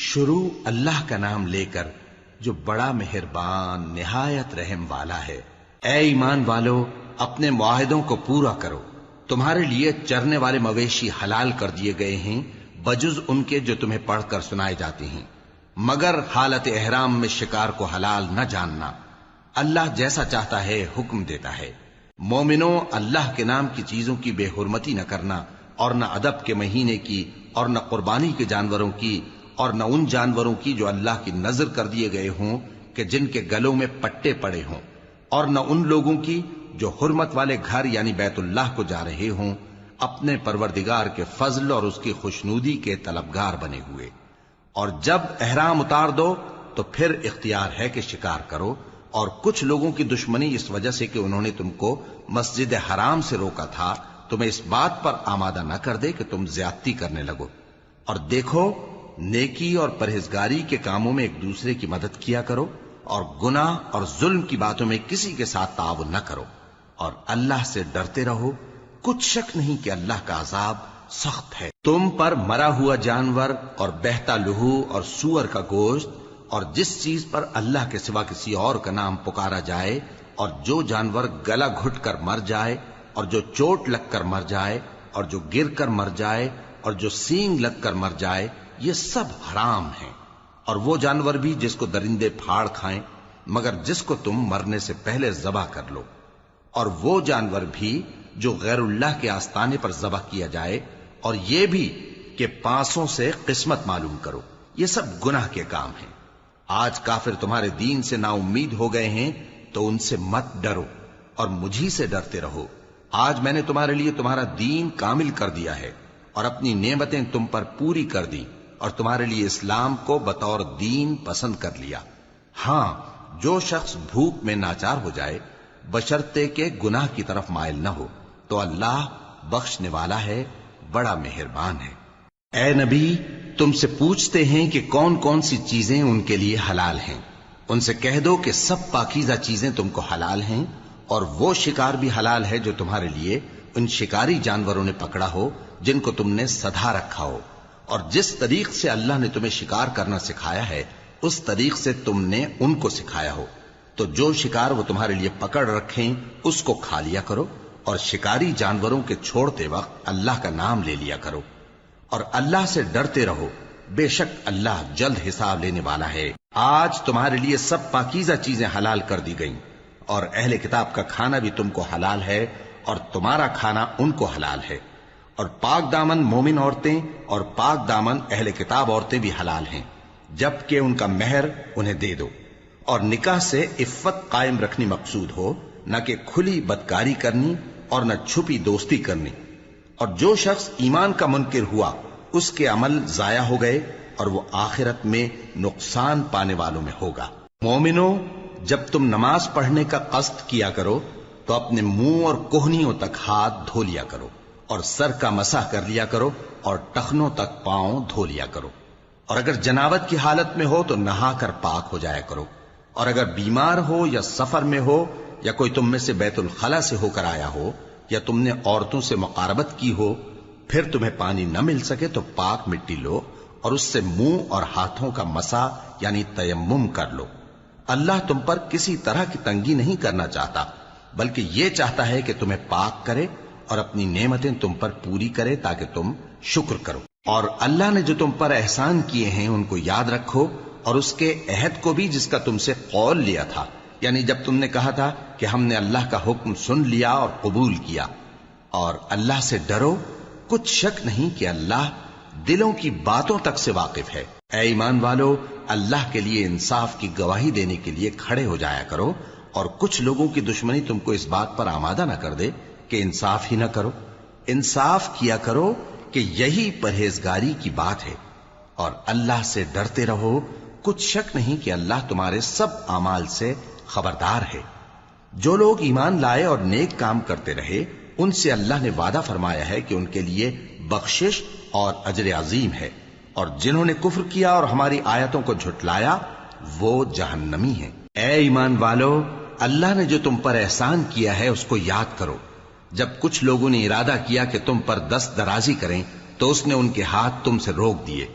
شروع اللہ کا نام لے کر جو بڑا مہربان نہایت رحم والا ہے۔ اے ایمان والو، اپنے معاہدوں کو پورا کرو۔ تمہارے لیے چرنے والے مویشی حلال کر دیے گئے ہیں بجز ان کے جو تمہیں پڑھ کر سنائے جاتے ہیں، مگر حالت احرام میں شکار کو حلال نہ جاننا۔ اللہ جیسا چاہتا ہے حکم دیتا ہے۔ مومنوں، اللہ کے نام کی چیزوں کی بے حرمتی نہ کرنا، اور نہ ادب کے مہینے کی، اور نہ قربانی کے جانوروں کی، اور نہ ان جانوروں کی جو اللہ کی نذر کر دیے گئے ہوں کہ جن کے گلوں میں پٹے پڑے ہوں، اور نہ ان لوگوں کی جو حرمت والے گھر یعنی بیت اللہ کو جا رہے ہوں اپنے پروردگار کے فضل اور اس کی خوشنودی کے طلبگار بنے ہوئے۔ اور جب احرام اتار دو تو پھر اختیار ہے کہ شکار کرو، اور کچھ لوگوں کی دشمنی اس وجہ سے کہ انہوں نے تم کو مسجد حرام سے روکا تھا تمہیں اس بات پر آمادہ نہ کر دے کہ تم زیادتی کرنے لگو۔ اور دیکھو، نیکی اور پرہیزگاری کے کاموں میں ایک دوسرے کی مدد کیا کرو، اور گناہ اور ظلم کی باتوں میں کسی کے ساتھ تعاون نہ کرو، اور اللہ سے ڈرتے رہو۔ کچھ شک نہیں کہ اللہ کا عذاب سخت ہے۔ تم پر مرا ہوا جانور اور بہتا لہو اور سور کا گوشت اور جس چیز پر اللہ کے سوا کسی اور کا نام پکارا جائے، اور جو جانور گلا گھٹ کر مر جائے، اور جو چوٹ لگ کر مر جائے، اور جو گر کر مر جائے، اور جو سینگ لگ کر مر جائے، یہ سب حرام ہیں۔ اور وہ جانور بھی جس کو درندے پھاڑ کھائیں، مگر جس کو تم مرنے سے پہلے ذبح کر لو، اور وہ جانور بھی جو غیر اللہ کے آستانے پر ذبح کیا جائے، اور یہ بھی کہ پانسوں سے قسمت معلوم کرو، یہ سب گناہ کے کام ہیں۔ آج کافر تمہارے دین سے نا امید ہو گئے ہیں تو ان سے مت ڈرو اور مجھی سے ڈرتے رہو۔ آج میں نے تمہارے لیے تمہارا دین کامل کر دیا ہے اور اپنی نعمتیں تم پر پوری کر دی، اور تمہارے لیے اسلام کو بطور دین پسند کر لیا۔ ہاں، جو شخص بھوک میں ناچار ہو جائے بشرطے کہ گناہ کی طرف مائل نہ ہو تو اللہ بخشنے والا ہے، بڑا مہربان ہے۔ اے نبی، تم سے پوچھتے ہیں کہ کون کون سی چیزیں ان کے لیے حلال ہیں۔ ان سے کہہ دو کہ سب پاکیزہ چیزیں تم کو حلال ہیں، اور وہ شکار بھی حلال ہے جو تمہارے لیے ان شکاری جانوروں نے پکڑا ہو جن کو تم نے سدھا رکھا ہو، اور جس طریق سے اللہ نے تمہیں شکار کرنا سکھایا ہے اس طریق سے تم نے ان کو سکھایا ہو۔ تو جو شکار وہ تمہارے لیے پکڑ رکھیں اس کو کھا لیا کرو، اور شکاری جانوروں کے چھوڑتے وقت اللہ کا نام لے لیا کرو، اور اللہ سے ڈرتے رہو، بے شک اللہ جلد حساب لینے والا ہے۔ آج تمہارے لیے سب پاکیزہ چیزیں حلال کر دی گئیں، اور اہل کتاب کا کھانا بھی تم کو حلال ہے اور تمہارا کھانا ان کو حلال ہے، اور پاک دامن مومن عورتیں اور پاک دامن اہل کتاب عورتیں بھی حلال ہیں، جبکہ ان کا مہر انہیں دے دو۔ اور نکاح سے عفت قائم رکھنی مقصود ہو، نہ کہ کھلی بدکاری کرنی اور نہ چھپی دوستی کرنی۔ اور جو شخص ایمان کا منکر ہوا اس کے عمل ضائع ہو گئے اور وہ آخرت میں نقصان پانے والوں میں ہوگا۔ مومنوں، جب تم نماز پڑھنے کا قصد کیا کرو تو اپنے منہ اور کوہنیوں تک ہاتھ دھو لیا کرو، اور سر کا مسح کر لیا کرو، اور ٹخنوں تک پاؤں دھو لیا کرو، اور اگر جنابت کی حالت میں ہو تو نہا کر پاک ہو جایا کرو، اور اگر بیمار ہو یا سفر میں ہو یا کوئی تم میں سے بیت الخلا سے ہو کر آیا ہو یا تم نے عورتوں سے مقاربت کی ہو، پھر تمہیں پانی نہ مل سکے تو پاک مٹی لو اور اس سے منہ اور ہاتھوں کا مسح یعنی تیمم کر لو۔ اللہ تم پر کسی طرح کی تنگی نہیں کرنا چاہتا، بلکہ یہ چاہتا ہے کہ تمہیں پاک کرے اور اپنی نعمتیں تم پر پوری کرے تاکہ تم شکر کرو۔ اور اللہ نے جو تم پر احسان کیے ہیں ان کو یاد رکھو، اور اس کے عہد کو بھی جس کا تم سے قول لیا تھا، یعنی جب تم نے کہا تھا کہ ہم نے اللہ کا حکم سن لیا اور قبول کیا۔ اور اللہ سے ڈرو، کچھ شک نہیں کہ اللہ دلوں کی باتوں تک سے واقف ہے۔ اے ایمان والو، اللہ کے لیے انصاف کی گواہی دینے کے لیے کھڑے ہو جایا کرو، اور کچھ لوگوں کی دشمنی تم کو اس بات پر آمادہ نہ کر دے کہ انصاف ہی نہ کرو۔ انصاف کیا کرو کہ یہی پرہیزگاری کی بات ہے، اور اللہ سے ڈرتے رہو، کچھ شک نہیں کہ اللہ تمہارے سب اعمال سے خبردار ہے۔ جو لوگ ایمان لائے اور نیک کام کرتے رہے ان سے اللہ نے وعدہ فرمایا ہے کہ ان کے لیے بخشش اور اجر عظیم ہے، اور جنہوں نے کفر کیا اور ہماری آیتوں کو جھٹلایا وہ جہنمی ہیں۔ اے ایمان والو، اللہ نے جو تم پر احسان کیا ہے اس کو یاد کرو۔ جب کچھ لوگوں نے ارادہ کیا کہ تم پر دست درازی کریں تو اس نے ان کے ہاتھ تم سے روک دیے،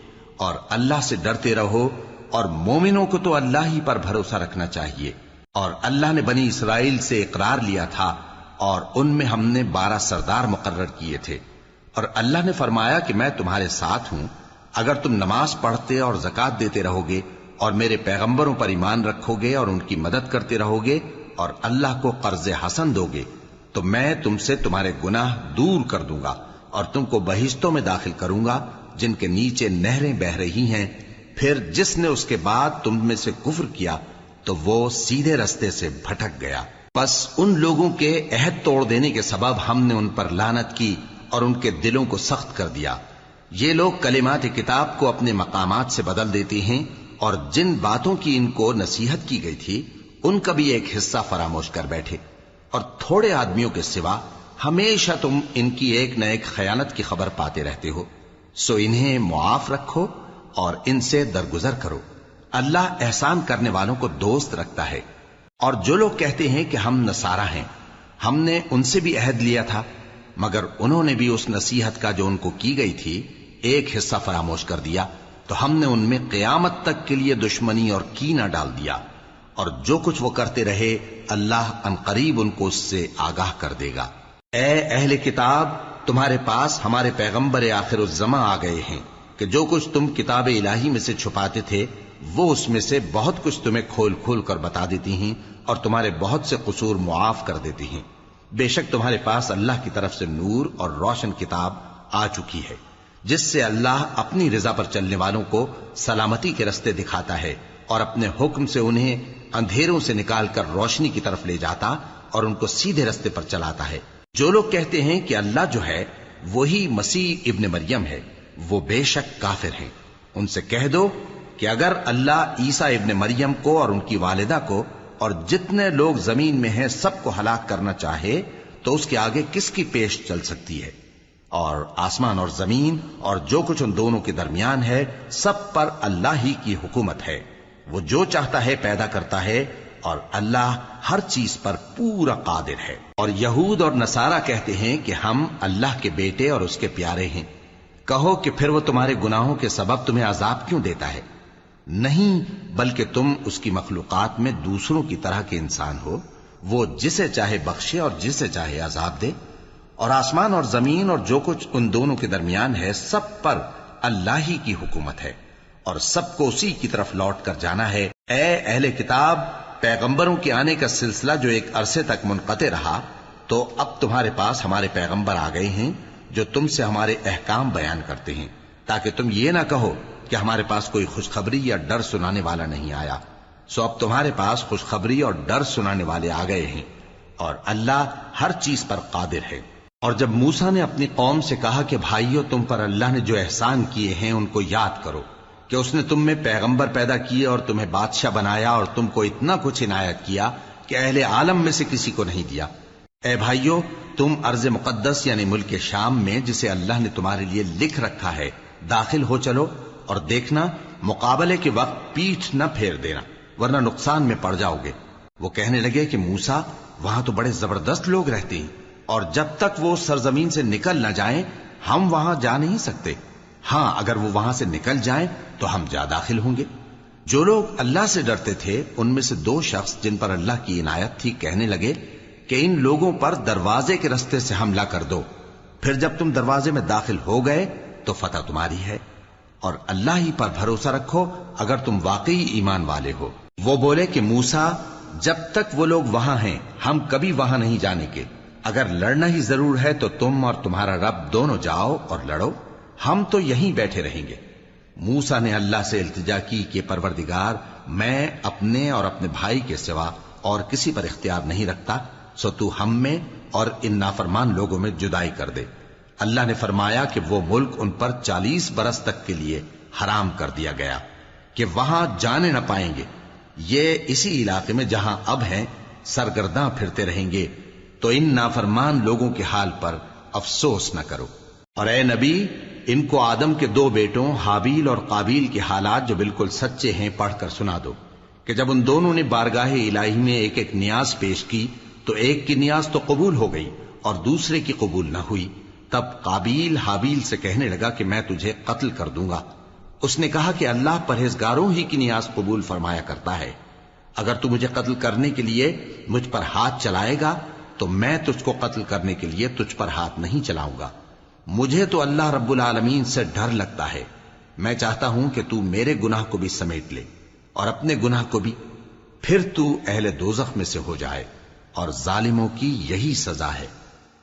اور اللہ سے ڈرتے رہو، اور مومنوں کو تو اللہ ہی پر بھروسہ رکھنا چاہیے۔ اور اللہ نے بنی اسرائیل سے اقرار لیا تھا، اور ان میں ہم نے 12 سردار مقرر کیے تھے، اور اللہ نے فرمایا کہ میں تمہارے ساتھ ہوں، اگر تم نماز پڑھتے اور زکوٰۃ دیتے رہو گے اور میرے پیغمبروں پر ایمان رکھو گے اور ان کی مدد کرتے رہو گے اور اللہ کو قرض حسن دو گے، تو میں تم سے تمہارے گناہ دور کر دوں گا اور تم کو بہشتوں میں داخل کروں گا جن کے نیچے نہریں بہ رہی ہیں۔ پھر جس نے اس کے بعد تم میں سے کفر کیا تو وہ سیدھے رستے سے بھٹک گیا۔ بس ان لوگوں کے عہد توڑ دینے کے سبب ہم نے ان پر لعنت کی اور ان کے دلوں کو سخت کر دیا۔ یہ لوگ کلمات کتاب کو اپنے مقامات سے بدل دیتے ہیں، اور جن باتوں کی ان کو نصیحت کی گئی تھی ان کا بھی ایک حصہ فراموش کر بیٹھے، اور تھوڑے آدمیوں کے سوا ہمیشہ تم ان کی ایک نہ ایک خیانت کی خبر پاتے رہتے ہو، سو انہیں معاف رکھو اور ان سے درگزر کرو۔ اللہ احسان کرنے والوں کو دوست رکھتا ہے۔ اور جو لوگ کہتے ہیں کہ ہم نصارہ ہیں، ہم نے ان سے بھی عہد لیا تھا، مگر انہوں نے بھی اس نصیحت کا جو ان کو کی گئی تھی ایک حصہ فراموش کر دیا، تو ہم نے ان میں قیامت تک کے لیے دشمنی اور کینہ ڈال دیا، اور جو کچھ وہ کرتے رہے اللہ عنقریب ان کو اس سے آگاہ کر دے گا۔ اے اہل کتاب، تمہارے پاس ہمارے پیغمبر آخر الزماں آ گئے ہیں کہ جو کچھ تم کتاب الہی میں سے چھپاتے تھے وہ اس میں سے بہت کچھ تمہیں کھول کھول کر بتا دیتی ہیں اور تمہارے بہت سے قصور معاف کر دیتی ہیں۔ بے شک تمہارے پاس اللہ کی طرف سے نور اور روشن کتاب آ چکی ہے، جس سے اللہ اپنی رضا پر چلنے والوں کو سلامتی کے رستے دکھاتا ہے اور اپنے حکم سے انہیں اندھیروں سے نکال کر روشنی کی طرف لے جاتا اور ان کو سیدھے رستے پر چلاتا ہے۔ جو لوگ کہتے ہیں کہ اللہ جو ہے وہی مسیح ابن مریم ہے، وہ بے شک کافر ہیں۔ ان سے کہہ دو کہ اگر اللہ عیسیٰ ابن مریم کو اور ان کی والدہ کو اور جتنے لوگ زمین میں ہیں سب کو ہلاک کرنا چاہے تو اس کے آگے کس کی پیش چل سکتی ہے؟ اور آسمان اور زمین اور جو کچھ ان دونوں کے درمیان ہے سب پر اللہ ہی کی حکومت ہے۔ وہ جو چاہتا ہے پیدا کرتا ہے، اور اللہ ہر چیز پر پورا قادر ہے۔ اور یہود اور نصارہ کہتے ہیں کہ ہم اللہ کے بیٹے اور اس کے پیارے ہیں۔ کہو کہ پھر وہ تمہارے گناہوں کے سبب تمہیں عذاب کیوں دیتا ہے؟ نہیں، بلکہ تم اس کی مخلوقات میں دوسروں کی طرح کے انسان ہو، وہ جسے چاہے بخشے اور جسے چاہے عذاب دے۔ اور آسمان اور زمین اور جو کچھ ان دونوں کے درمیان ہے سب پر اللہ ہی کی حکومت ہے، اور سب کو اسی کی طرف لوٹ کر جانا ہے۔ اے اہل کتاب، پیغمبروں کے آنے کا سلسلہ جو ایک عرصے تک منقطع رہا، تو اب تمہارے پاس ہمارے پیغمبر آ گئے ہیں جو تم سے ہمارے احکام بیان کرتے ہیں، تاکہ تم یہ نہ کہو کہ ہمارے پاس کوئی خوشخبری یا ڈر سنانے والا نہیں آیا۔ سو اب تمہارے پاس خوشخبری اور ڈر سنانے والے آ گئے ہیں، اور اللہ ہر چیز پر قادر ہے۔ اور جب موسیٰ نے اپنی قوم سے کہا کہ بھائیو، تم پر اللہ نے جو احسان کیے ہیں ان کو یاد کرو، کہ اس نے تم میں پیغمبر پیدا کیے اور تمہیں بادشاہ بنایا اور تم کو اتنا کچھ عنایت کیا کہ اہل عالم میں سے کسی کو نہیں دیا۔ اے بھائیو، تم ارض مقدس یعنی ملک شام میں جسے اللہ نے تمہارے لیے لکھ رکھا ہے داخل ہو چلو، اور دیکھنا مقابلے کے وقت پیٹھ نہ پھیر دینا ورنہ نقصان میں پڑ جاؤ گے۔ وہ کہنے لگے کہ موسیٰ، وہاں تو بڑے زبردست لوگ رہتے ہیں، اور جب تک وہ سرزمین سے نکل نہ جائیں ہم وہاں جا نہیں سکتے۔ ہاں، اگر وہ وہاں سے نکل جائیں تو ہم جا داخل ہوں گے۔ جو لوگ اللہ سے ڈرتے تھے ان میں سے 2 شخص جن پر اللہ کی عنایت تھی کہنے لگے کہ ان لوگوں پر دروازے کے رستے سے حملہ کر دو، پھر جب تم دروازے میں داخل ہو گئے تو فتح تمہاری ہے، اور اللہ ہی پر بھروسہ رکھو اگر تم واقعی ایمان والے ہو۔ وہ بولے کہ موسیٰ، جب تک وہ لوگ وہاں ہیں ہم کبھی وہاں نہیں جانے کے، اگر لڑنا ہی ضرور ہے تو تم اور تمہارا رب دونوں جاؤ اور لڑو، ہم تو یہیں بیٹھے رہیں گے۔ موسیٰ نے اللہ سے التجا کی کہ پروردگار، میں اپنے اور اپنے بھائی کے سوا اور کسی پر اختیار نہیں رکھتا، سو تو ہم میں اور ان نافرمان لوگوں میں جدائی کر دے۔ اللہ نے فرمایا کہ وہ ملک ان پر 40 برس تک کے لیے حرام کر دیا گیا کہ وہاں جانے نہ پائیں گے۔ یہ اسی علاقے میں جہاں اب ہیں سرگرداں پھرتے رہیں گے، تو ان نافرمان لوگوں کے حال پر افسوس نہ کرو۔ اور اے نبی، ان کو آدم کے 2 بیٹوں حابیل اور قابیل کے حالات جو بالکل سچے ہیں پڑھ کر سنا دو، کہ جب ان دونوں نے بارگاہ الہی میں ایک ایک نیاز پیش کی تو ایک کی نیاز تو قبول ہو گئی اور دوسرے کی قبول نہ ہوئی۔ تب قابیل حابیل سے کہنے لگا کہ میں تجھے قتل کر دوں گا۔ اس نے کہا کہ اللہ پرہیزگاروں ہی کی نیاز قبول فرمایا کرتا ہے. اگر تو مجھے قتل کرنے کے لیے مجھ پر ہاتھ چلائے گا تو میں تجھ کو قتل کرنے کے لیے تجھ پر ہاتھ نہیں چلاؤں گا. مجھے تو اللہ رب العالمین سے ڈر لگتا ہے. میں چاہتا ہوں کہ تو میرے گناہ کو بھی سمیٹ لے اور اپنے گناہ کو بھی، پھر تو اہل دوزخ میں سے ہو جائے، اور ظالموں کی یہی سزا ہے.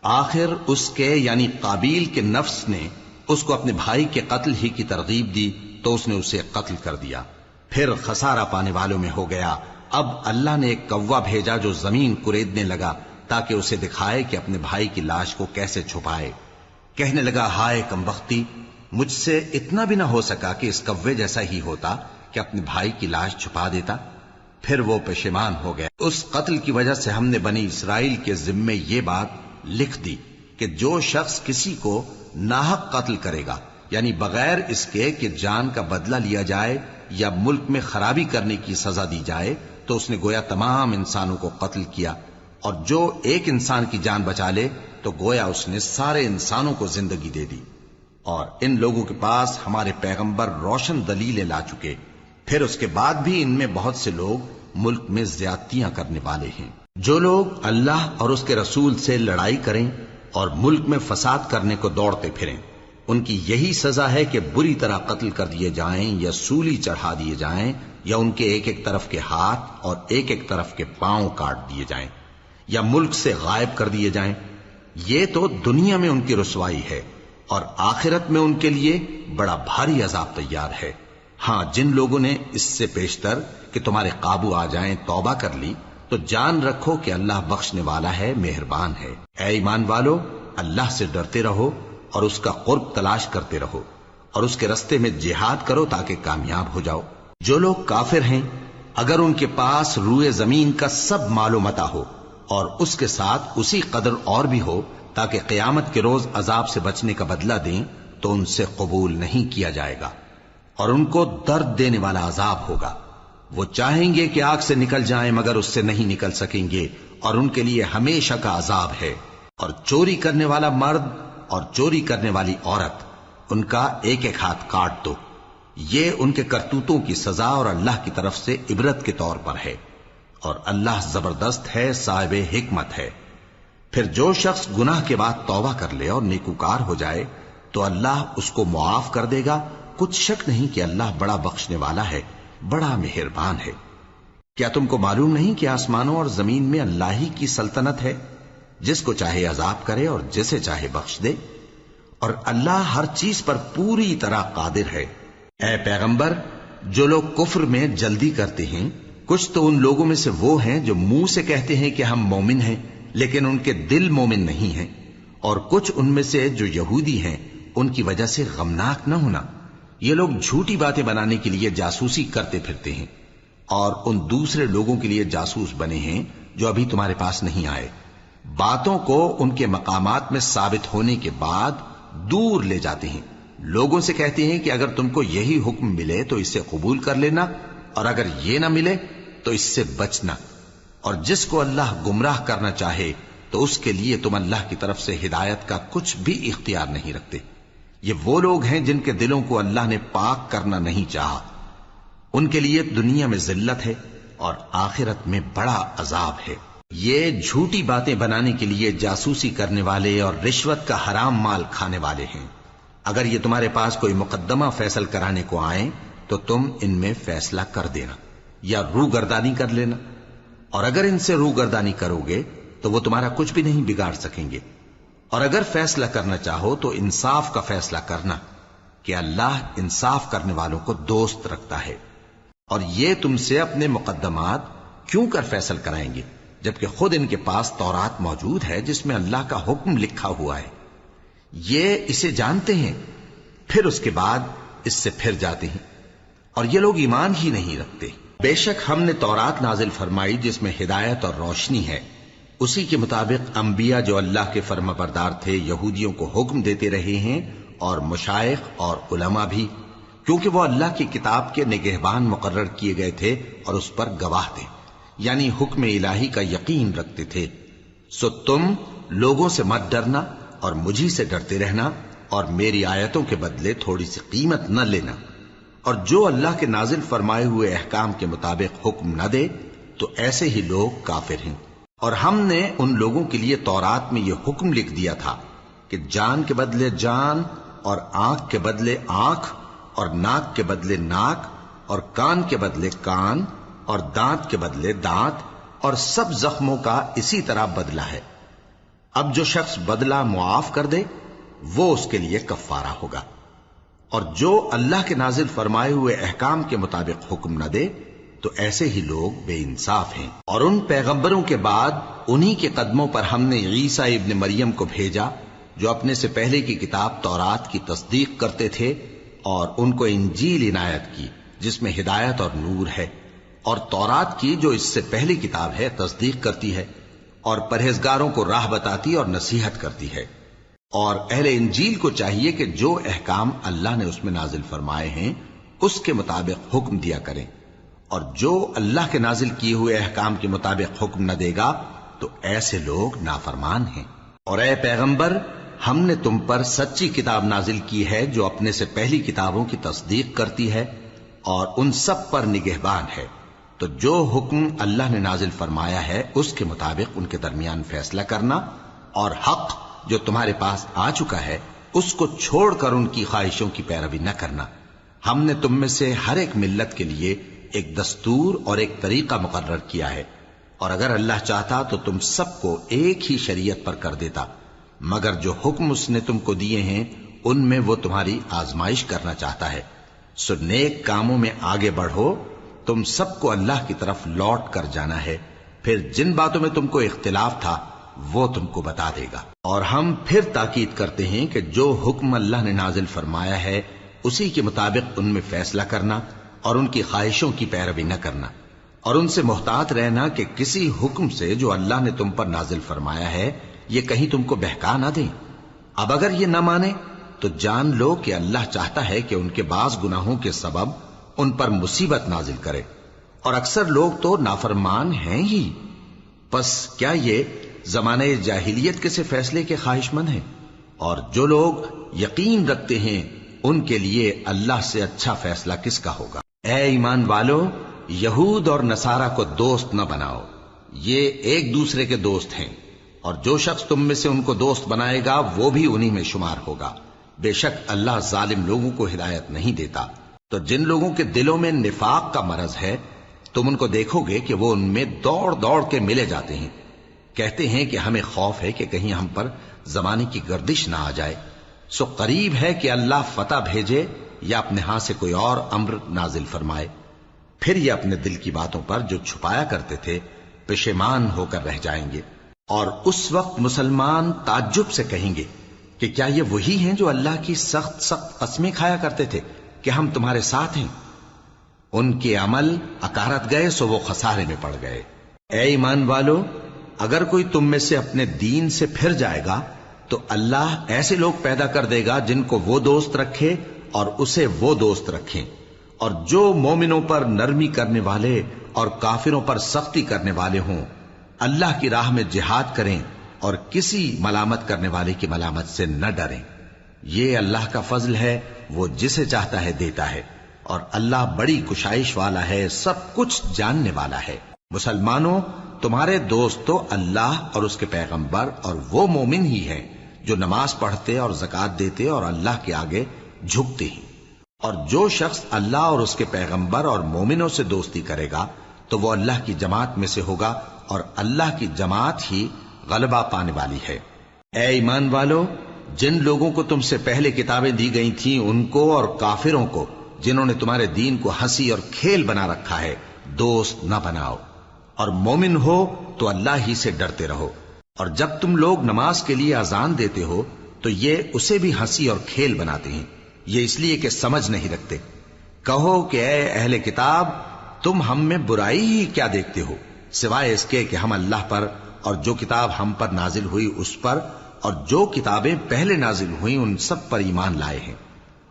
آخر اس کے یعنی قابیل کے نفس نے اس کو اپنے بھائی کے قتل ہی کی ترغیب دی تو اس نے اسے قتل کر دیا. پھر خسارہ پانے والوں میں ہو گیا. اب اللہ نے ایک کوا بھیجا جو زمین کریدنے لگا تاکہ اسے دکھائے کہ اپنے بھائی کی لاش کو کیسے چھپائے. کہنے لگا، ہائے کمبختی، مجھ سے اتنا بھی نہ ہو سکا کہ اس کوے جیسا ہی ہوتا کہ اپنے بھائی کی لاش چھپا دیتا. پھر وہ پشیمان ہو گیا. اس قتل کی وجہ سے ہم نے بنی اسرائیل کے ذمے یہ بات لکھ دی کہ جو شخص کسی کو ناحق قتل کرے گا، یعنی بغیر اس کے کہ جان کا بدلہ لیا جائے یا ملک میں خرابی کرنے کی سزا دی جائے، تو اس نے گویا تمام انسانوں کو قتل کیا. اور جو ایک انسان کی جان بچا لے تو گویا اس نے سارے انسانوں کو زندگی دے دی. اور ان لوگوں کے پاس ہمارے پیغمبر روشن دلیلیں لا چکے، پھر اس کے بعد بھی ان میں بہت سے لوگ ملک میں زیادتیاں کرنے والے ہیں. جو لوگ اللہ اور اس کے رسول سے لڑائی کریں اور ملک میں فساد کرنے کو دوڑتے پھریں، ان کی یہی سزا ہے کہ بری طرح قتل کر دیے جائیں یا سولی چڑھا دیے جائیں، یا ان کے ایک ایک طرف کے ہاتھ اور ایک ایک طرف کے پاؤں کاٹ دیے جائیں، یا ملک سے غائب کر دیے جائیں. یہ تو دنیا میں ان کی رسوائی ہے، اور آخرت میں ان کے لیے بڑا بھاری عذاب تیار ہے. ہاں، جن لوگوں نے اس سے پیشتر کہ تمہارے قابو آ جائیں توبہ کر لی تو جان رکھو کہ اللہ بخشنے والا ہے، مہربان ہے. اے ایمان والو، اللہ سے ڈرتے رہو اور اس کا قرب تلاش کرتے رہو، اور اس کے رستے میں جہاد کرو تاکہ کامیاب ہو جاؤ. جو لوگ کافر ہیں، اگر ان کے پاس روئے زمین کا سب مال و متاع ہو اور اس کے ساتھ اسی قدر اور بھی ہو تاکہ قیامت کے روز عذاب سے بچنے کا بدلہ دیں، تو ان سے قبول نہیں کیا جائے گا، اور ان کو درد دینے والا عذاب ہوگا. وہ چاہیں گے کہ آگ سے نکل جائیں مگر اس سے نہیں نکل سکیں گے، اور ان کے لیے ہمیشہ کا عذاب ہے. اور چوری کرنے والا مرد اور چوری کرنے والی عورت، ان کا ایک ایک ہاتھ کاٹ دو. یہ ان کے کرتوتوں کی سزا اور اللہ کی طرف سے عبرت کے طور پر ہے، اور اللہ زبردست ہے، صاحب حکمت ہے. پھر جو شخص گناہ کے بعد توبہ کر لے اور نیکوکار ہو جائے تو اللہ اس کو معاف کر دے گا. کچھ شک نہیں کہ اللہ بڑا بخشنے والا ہے، بڑا مہربان ہے. کیا تم کو معلوم نہیں کہ آسمانوں اور زمین میں اللہ ہی کی سلطنت ہے، جس کو چاہے عذاب کرے اور جسے چاہے بخش دے، اور اللہ ہر چیز پر پوری طرح قادر ہے. اے پیغمبر، جو لوگ کفر میں جلدی کرتے ہیں، کچھ تو ان لوگوں میں سے وہ ہیں جو منہ سے کہتے ہیں کہ ہم مومن ہیں لیکن ان کے دل مومن نہیں ہیں، اور کچھ ان میں سے جو یہودی ہیں، ان کی وجہ سے غمناک نہ ہونا. یہ لوگ جھوٹی باتیں بنانے کے لیے جاسوسی کرتے پھرتے ہیں، اور ان دوسرے لوگوں کے لیے جاسوس بنے ہیں جو ابھی تمہارے پاس نہیں آئے. باتوں کو ان کے مقامات میں ثابت ہونے کے بعد دور لے جاتے ہیں. لوگوں سے کہتے ہیں کہ اگر تم کو یہی حکم ملے تو اسے قبول کر لینا، اور اگر یہ نہ ملے تو اس سے بچنا. اور جس کو اللہ گمراہ کرنا چاہے تو اس کے لیے تم اللہ کی طرف سے ہدایت کا کچھ بھی اختیار نہیں رکھتے. یہ وہ لوگ ہیں جن کے دلوں کو اللہ نے پاک کرنا نہیں چاہا. ان کے لیے دنیا میں ذلت ہے اور آخرت میں بڑا عذاب ہے. یہ جھوٹی باتیں بنانے کے لیے جاسوسی کرنے والے اور رشوت کا حرام مال کھانے والے ہیں. اگر یہ تمہارے پاس کوئی مقدمہ فیصل کرانے کو آئیں تو تم ان میں فیصلہ کر دینا یا روگردانی کر لینا، اور اگر ان سے روگردانی کرو گے تو وہ تمہارا کچھ بھی نہیں بگاڑ سکیں گے. اور اگر فیصلہ کرنا چاہو تو انصاف کا فیصلہ کرنا، کہ اللہ انصاف کرنے والوں کو دوست رکھتا ہے. اور یہ تم سے اپنے مقدمات کیوں کر فیصل کرائیں گے جبکہ خود ان کے پاس تورات موجود ہے جس میں اللہ کا حکم لکھا ہوا ہے. یہ اسے جانتے ہیں، پھر اس کے بعد اس سے پھر جاتے ہیں، اور یہ لوگ ایمان ہی نہیں رکھتے. بے شک ہم نے تورات نازل فرمائی جس میں ہدایت اور روشنی ہے. اسی کے مطابق انبیاء جو اللہ کے فرما بردار تھے یہودیوں کو حکم دیتے رہے ہیں، اور مشائخ اور علماء بھی، کیونکہ وہ اللہ کی کتاب کے نگہبان مقرر کیے گئے تھے اور اس پر گواہ تھے، یعنی حکم الہی کا یقین رکھتے تھے. سو تم لوگوں سے مت ڈرنا اور مجھی سے ڈرتے رہنا، اور میری آیتوں کے بدلے تھوڑی سی قیمت نہ لینا. اور جو اللہ کے نازل فرمائے ہوئے احکام کے مطابق حکم نہ دے تو ایسے ہی لوگ کافر ہیں۔ اور ہم نے ان لوگوں کے لیے تورات میں یہ حکم لکھ دیا تھا کہ جان کے بدلے جان، اور آنکھ کے بدلے آنکھ، اور ناک کے بدلے ناک، اور کان کے بدلے کان، اور دانت کے بدلے دانت، اور سب زخموں کا اسی طرح بدلہ ہے۔ اب جو شخص بدلہ معاف کر دے وہ اس کے لیے کفارہ ہوگا، اور جو اللہ کے نازل فرمائے ہوئے احکام کے مطابق حکم نہ دے تو ایسے ہی لوگ بے انصاف ہیں۔ اور ان پیغمبروں کے بعد انہی کے قدموں پر ہم نے عیسیٰ ابن مریم کو بھیجا جو اپنے سے پہلے کی کتاب تورات کی تصدیق کرتے تھے، اور ان کو انجیل عنایت کی جس میں ہدایت اور نور ہے، اور تورات کی جو اس سے پہلی کتاب ہے تصدیق کرتی ہے، اور پرہیزگاروں کو راہ بتاتی اور نصیحت کرتی ہے۔ اور اہل انجیل کو چاہیے کہ جو احکام اللہ نے اس میں نازل فرمائے ہیں اس کے مطابق حکم دیا کریں، اور جو اللہ کے نازل کیے ہوئے احکام کے مطابق حکم نہ دے گا تو ایسے لوگ نافرمان ہیں۔ اور اے پیغمبر، ہم نے تم پر سچی کتاب نازل کی ہے جو اپنے سے پہلی کتابوں کی تصدیق کرتی ہے اور ان سب پر نگہبان ہے، تو جو حکم اللہ نے نازل فرمایا ہے اس کے مطابق ان کے درمیان فیصلہ کرنا، اور حق جو تمہارے پاس آ چکا ہے اس کو چھوڑ کر ان کی خواہشوں کی پیروی نہ کرنا۔ ہم نے تم میں سے ہر ایک ملت کے لیے ایک دستور اور ایک طریقہ مقرر کیا ہے، اور اگر اللہ چاہتا تو تم سب کو ایک ہی شریعت پر کر دیتا، مگر جو حکم اس نے تم کو دیے ہیں ان میں وہ تمہاری آزمائش کرنا چاہتا ہے۔ سو نیک کاموں میں آگے بڑھو، تم سب کو اللہ کی طرف لوٹ کر جانا ہے، پھر جن باتوں میں تم کو اختلاف تھا وہ تم کو بتا دے گا۔ اور ہم پھر تاکید کرتے ہیں کہ جو حکم اللہ نے نازل فرمایا ہے اسی کے مطابق ان میں فیصلہ کرنا، اور ان کی خواہشوں کی پیروی نہ کرنا، اور ان سے محتاط رہنا کہ کسی حکم سے جو اللہ نے تم پر نازل فرمایا ہے یہ کہیں تم کو بہکا نہ دیں۔ اب اگر یہ نہ مانے تو جان لو کہ اللہ چاہتا ہے کہ ان کے بعض گناہوں کے سبب ان پر مصیبت نازل کرے، اور اکثر لوگ تو نافرمان ہیں ہی۔ پس کیا یہ زمانہ جاہلیت کے سے فیصلے کے خواہش مند ہیں؟ اور جو لوگ یقین رکھتے ہیں ان کے لیے اللہ سے اچھا فیصلہ کس کا ہوگا؟ اے ایمان والو، یہود اور نصارہ کو دوست نہ بناؤ، یہ ایک دوسرے کے دوست ہیں، اور جو شخص تم میں سے ان کو دوست بنائے گا وہ بھی انہی میں شمار ہوگا۔ بے شک اللہ ظالم لوگوں کو ہدایت نہیں دیتا۔ تو جن لوگوں کے دلوں میں نفاق کا مرض ہے تم ان کو دیکھو گے کہ وہ ان میں دوڑ دوڑ کے ملے جاتے ہیں، کہتے ہیں کہ ہمیں خوف ہے کہ کہیں ہم پر زمانے کی گردش نہ آ جائے۔ سو قریب ہے کہ اللہ فتح بھیجے یا اپنے ہاں سے کوئی اور امر نازل فرمائے، پھر یہ اپنے دل کی باتوں پر جو چھپایا کرتے تھے پشیمان ہو کر رہ جائیں گے۔ اور اس وقت مسلمان تعجب سے کہیں گے کہ کیا یہ وہی ہیں جو اللہ کی سخت سخت قسمیں کھایا کرتے تھے کہ ہم تمہارے ساتھ ہیں؟ ان کے عمل اکارت گئے سو وہ خسارے میں پڑ گئے۔ اے ایمان والو، اگر کوئی تم میں سے اپنے دین سے پھر جائے گا تو اللہ ایسے لوگ پیدا کر دے گا جن کو وہ دوست رکھے اور اسے وہ دوست رکھیں، اور جو مومنوں پر نرمی کرنے والے اور کافروں پر سختی کرنے والے ہوں، اللہ کی راہ میں جہاد کریں اور کسی ملامت کرنے والے کی ملامت سے نہ ڈریں۔ یہ اللہ کا فضل ہے، وہ جسے چاہتا ہے دیتا ہے، اور اللہ بڑی کشائش والا ہے، سب کچھ جاننے والا ہے۔ مسلمانوں، تمہارے دوست تو اللہ اور اس کے پیغمبر اور وہ مومن ہی ہیں جو نماز پڑھتے اور زکوٰۃ دیتے اور اللہ کے آگے جھکتے ہیں۔ اور جو شخص اللہ اور اس کے پیغمبر اور مومنوں سے دوستی کرے گا تو وہ اللہ کی جماعت میں سے ہوگا، اور اللہ کی جماعت ہی غلبہ پانے والی ہے۔ اے ایمان والو، جن لوگوں کو تم سے پہلے کتابیں دی گئی تھیں ان کو اور کافروں کو جنہوں نے تمہارے دین کو ہنسی اور کھیل بنا رکھا ہے دوست نہ بناؤ، اور مومن ہو تو اللہ ہی سے ڈرتے رہو۔ اور جب تم لوگ نماز کے لیے اذان دیتے ہو تو یہ اسے بھی ہنسی اور کھیل بناتے ہیں، یہ اس لیے کہ سمجھ نہیں رکھتے۔ کہو کہ اے اہل کتاب، تم ہم میں برائی ہی کیا دیکھتے ہو، سوائے اس کے کہ ہم اللہ پر اور جو کتاب ہم پر نازل ہوئی اس پر اور جو کتابیں پہلے نازل ہوئیں ان سب پر ایمان لائے ہیں،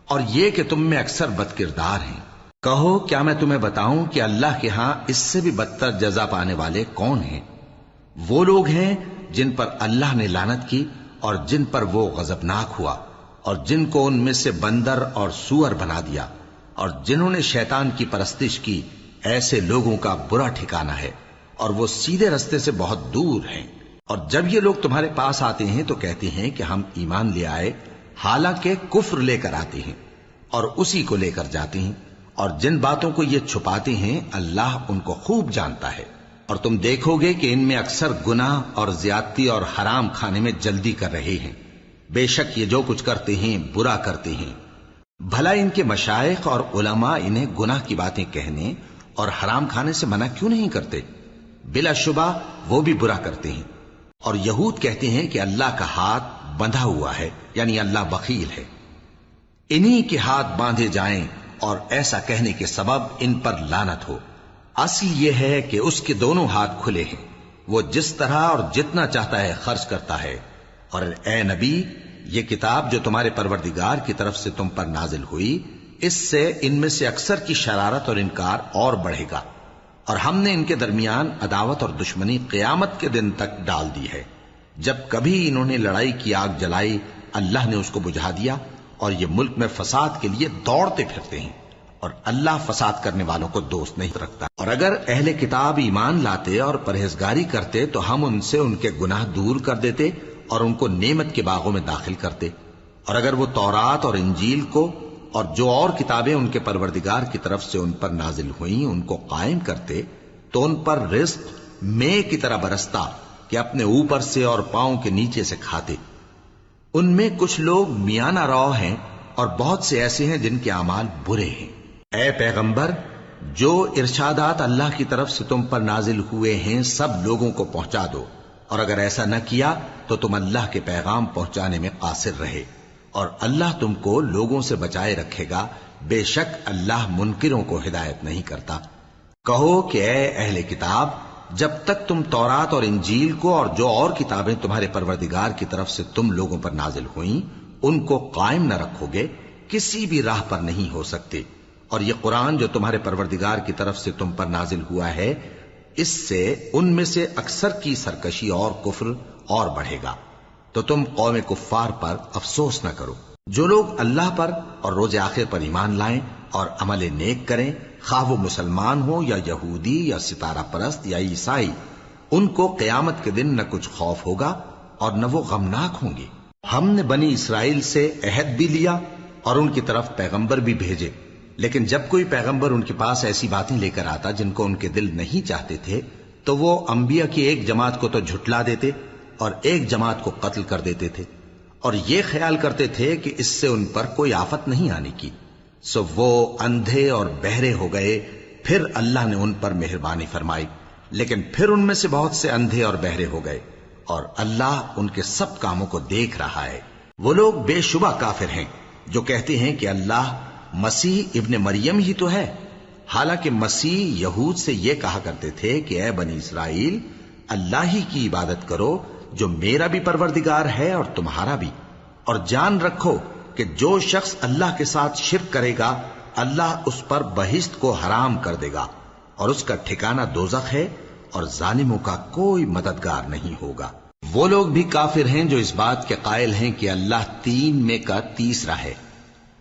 اور یہ کہ تم میں اکثر بد کردار ہیں۔ کہو کیا میں تمہیں بتاؤں کہ اللہ کے ہاں اس سے بھی بدتر جزا پانے والے کون ہیں؟ وہ لوگ ہیں جن پر اللہ نے لعنت کی اور جن پر وہ غضبناک ہوا، اور جن کو ان میں سے بندر اور سور بنا دیا، اور جنہوں نے شیطان کی پرستش کی ایسے لوگوں کا برا ٹھکانہ ہے، اور وہ سیدھے رستے سے بہت دور ہیں۔ اور جب یہ لوگ تمہارے پاس آتے ہیں تو کہتے ہیں کہ ہم ایمان لے آئے، حالانکہ کفر لے کر آتے ہیں اور اسی کو لے کر جاتے ہیں، اور جن باتوں کو یہ چھپاتے ہیں اللہ ان کو خوب جانتا ہے۔ اور تم دیکھو گے کہ ان میں اکثر گناہ اور زیادتی اور حرام کھانے میں جلدی کر رہے ہیں۔ بے شک یہ جو کچھ کرتے ہیں برا کرتے ہیں۔ بھلا ان کے مشائخ اور علماء انہیں گناہ کی باتیں کہنے اور حرام کھانے سے منع کیوں نہیں کرتے؟ بلا شبہ وہ بھی برا کرتے ہیں۔ اور یہود کہتے ہیں کہ اللہ کا ہاتھ بندھا ہوا ہے، یعنی اللہ بخیل ہے۔ انہی کے ہاتھ باندھے جائیں اور ایسا کہنے کے سبب ان پر لعنت ہو۔ اصل یہ ہے کہ اس کے دونوں ہاتھ کھلے ہیں، وہ جس طرح اور جتنا چاہتا ہے خرچ کرتا ہے۔ اور اے نبی، یہ کتاب جو تمہارے پروردگار کی طرف سے تم پر نازل ہوئی، اس سے ان میں سے اکثر کی شرارت اور انکار اور بڑھے گا، اور ہم نے ان کے درمیان عداوت اور دشمنی قیامت کے دن تک ڈال دی ہے۔ جب کبھی انہوں نے لڑائی کی آگ جلائی، اللہ نے اس کو بجھا دیا، اور یہ ملک میں فساد کے لیے دوڑتے پھرتے ہیں، اور اللہ فساد کرنے والوں کو دوست نہیں رکھتا۔ اور اگر اہل کتاب ایمان لاتے اور پرہیزگاری کرتے تو ہم ان سے ان کے گناہ دور کر دیتے اور ان کو نعمت کے باغوں میں داخل کرتے۔ اور اگر وہ تورات اور انجیل کو اور جو اور کتابیں ان کے پروردگار کی طرف سے ان پر نازل ہوئیں ان کو قائم کرتے تو ان پر رزق مے کی طرح برستا کہ اپنے اوپر سے اور پاؤں کے نیچے سے کھاتے۔ ان میں کچھ لوگ میانہ رو ہیں اور بہت سے ایسے ہیں جن کے اعمال برے ہیں۔ اے پیغمبر، جو ارشادات اللہ کی طرف سے تم پر نازل ہوئے ہیں سب لوگوں کو پہنچا دو، اور اگر ایسا نہ کیا تو تم اللہ کے پیغام پہنچانے میں قاصر رہے، اور اللہ تم کو لوگوں سے بچائے رکھے گا، بے شک اللہ منکروں کو ہدایت نہیں کرتا۔ کہو کہ اے اہل کتاب، جب تک تم تورات اور انجیل کو اور جو اور کتابیں تمہارے پروردگار کی طرف سے تم لوگوں پر نازل ہوئیں ان کو قائم نہ رکھو گے، کسی بھی راہ پر نہیں ہو سکتے۔ اور یہ قرآن جو تمہارے پروردگار کی طرف سے تم پر نازل ہوا ہے، اس سے ان میں سے اکثر کی سرکشی اور کفر اور بڑھے گا، تو تم قوم کفار پر افسوس نہ کرو۔ جو لوگ اللہ پر اور روز آخر پر ایمان لائیں اور عمل نیک کریں، خواہ وہ مسلمان ہو یا یہودی یا ستارہ پرست یا عیسائی، ان کو قیامت کے دن نہ کچھ خوف ہوگا اور نہ وہ غمناک ہوں گے۔ ہم نے بنی اسرائیل سے عہد بھی لیا اور ان کی طرف پیغمبر بھی بھیجے، لیکن جب کوئی پیغمبر ان کے پاس ایسی باتیں لے کر آتا جن کو ان کے دل نہیں چاہتے تھے تو وہ انبیاء کی ایک جماعت کو تو جھٹلا دیتے اور ایک جماعت کو قتل کر دیتے تھے، اور یہ خیال کرتے تھے کہ اس سے ان پر کوئی آفت نہیں آنے کی، سو وہ اندھے اور بہرے ہو گئے۔ پھر اللہ نے ان پر مہربانی فرمائی، لیکن پھر ان میں سے بہت سے اندھے اور بہرے ہو گئے، اور اللہ ان کے سب کاموں کو دیکھ رہا ہے۔ وہ لوگ بے شبہ کافر ہیں جو کہتے ہیں کہ اللہ مسیح ابن مریم ہی تو ہے، حالانکہ مسیح یہود سے یہ کہا کرتے تھے کہ اے بنی اسرائیل، اللہ ہی کی عبادت کرو جو میرا بھی پروردگار ہے اور تمہارا بھی، اور جان رکھو کہ جو شخص اللہ کے ساتھ شرک کرے گا اللہ اس پر بہشت کو حرام کر دے گا، اور اس کا ٹھکانہ دوزخ ہے، اور ظالموں کا کوئی مددگار نہیں ہوگا۔ وہ لوگ بھی کافر ہیں جو اس بات کے قائل ہیں کہ اللہ تین میں کا تیسرا ہے،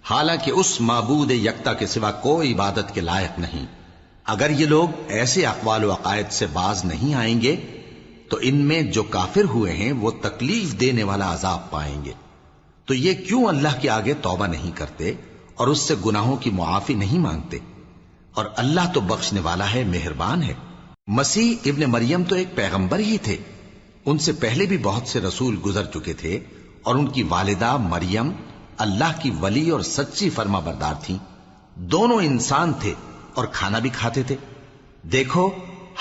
حالانکہ اس معبود یکتا کے سوا کوئی عبادت کے لائق نہیں۔ اگر یہ لوگ ایسے اقوال و عقائد سے باز نہیں آئیں گے تو ان میں جو کافر ہوئے ہیں وہ تکلیف دینے والا عذاب پائیں گے۔ تو یہ کیوں اللہ کے آگے توبہ نہیں کرتے اور اس سے گناہوں کی معافی نہیں مانگتے؟ اور اللہ تو بخشنے والا ہے، مہربان ہے۔ مسیح ابن مریم تو ایک پیغمبر ہی تھے، ان سے پہلے بھی بہت سے رسول گزر چکے تھے، اور ان کی والدہ مریم اللہ کی ولی اور سچی فرما بردار تھیں۔ دونوں انسان تھے اور کھانا بھی کھاتے تھے۔ دیکھو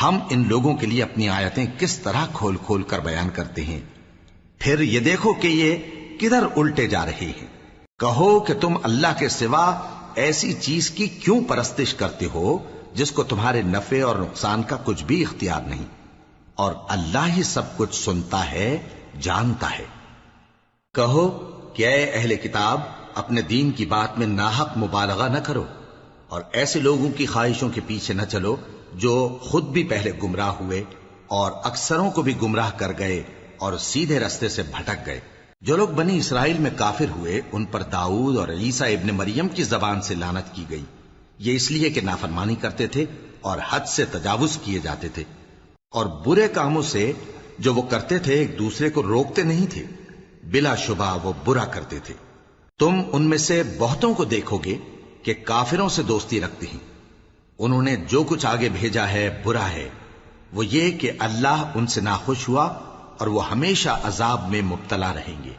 ہم ان لوگوں کے لیے اپنی آیتیں کس طرح کھول کھول کر بیان کرتے ہیں، پھر یہ دیکھو کہ یہ کدھر الٹے جا رہے ہیں۔ کہو کہ تم اللہ کے سوا ایسی چیز کی کیوں پرستش کرتے ہو جس کو تمہارے نفع اور نقصان کا کچھ بھی اختیار نہیں، اور اللہ ہی سب کچھ سنتا ہے، جانتا ہے۔ کہو کہ اے اہل کتاب، اپنے دین کی بات میں ناحق مبالغہ نہ کرو، اور ایسے لوگوں کی خواہشوں کے پیچھے نہ چلو جو خود بھی پہلے گمراہ ہوئے اور اکثروں کو بھی گمراہ کر گئے اور سیدھے رستے سے بھٹک گئے۔ جو لوگ بنی اسرائیل میں کافر ہوئے ان پر داؤد اور عیسیٰ ابن مریم کی زبان سے لعنت کی گئی، یہ اس لیے کہ نافرمانی کرتے تھے اور حد سے تجاوز کیے جاتے تھے، اور برے کاموں سے جو وہ کرتے تھے ایک دوسرے کو روکتے نہیں تھے، بلا شبہ وہ برا کرتے تھے۔ تم ان میں سے بہتوں کو دیکھو گے کہ کافروں سے دوستی رکھتے ہیں، انہوں نے جو کچھ آگے بھیجا ہے برا ہے، وہ یہ کہ اللہ ان سے ناخوش ہوا اور وہ ہمیشہ عذاب میں مبتلا رہیں گے۔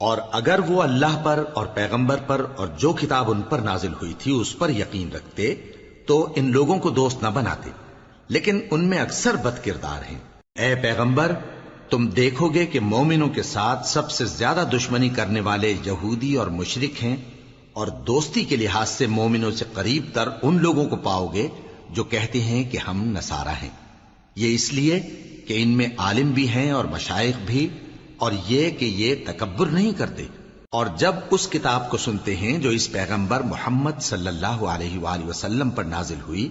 اور اگر وہ اللہ پر اور پیغمبر پر اور جو کتاب ان پر نازل ہوئی تھی اس پر یقین رکھتے تو ان لوگوں کو دوست نہ بناتے، لیکن ان میں اکثر بد کردار ہیں۔ اے پیغمبر، تم دیکھو گے کہ مومنوں کے ساتھ سب سے زیادہ دشمنی کرنے والے یہودی اور مشرک ہیں، اور دوستی کے لحاظ سے مومنوں سے قریب تر ان لوگوں کو پاؤ گے جو کہتے ہیں کہ ہم نصارہ ہیں۔ یہ اس لیے کہ ان میں عالم بھی ہیں اور مشائخ بھی، اور یہ کہ یہ تکبر نہیں کرتے۔ اور جب اس کتاب کو سنتے ہیں جو اس پیغمبر محمد صلی اللہ علیہ وآلہ وسلم پر نازل ہوئی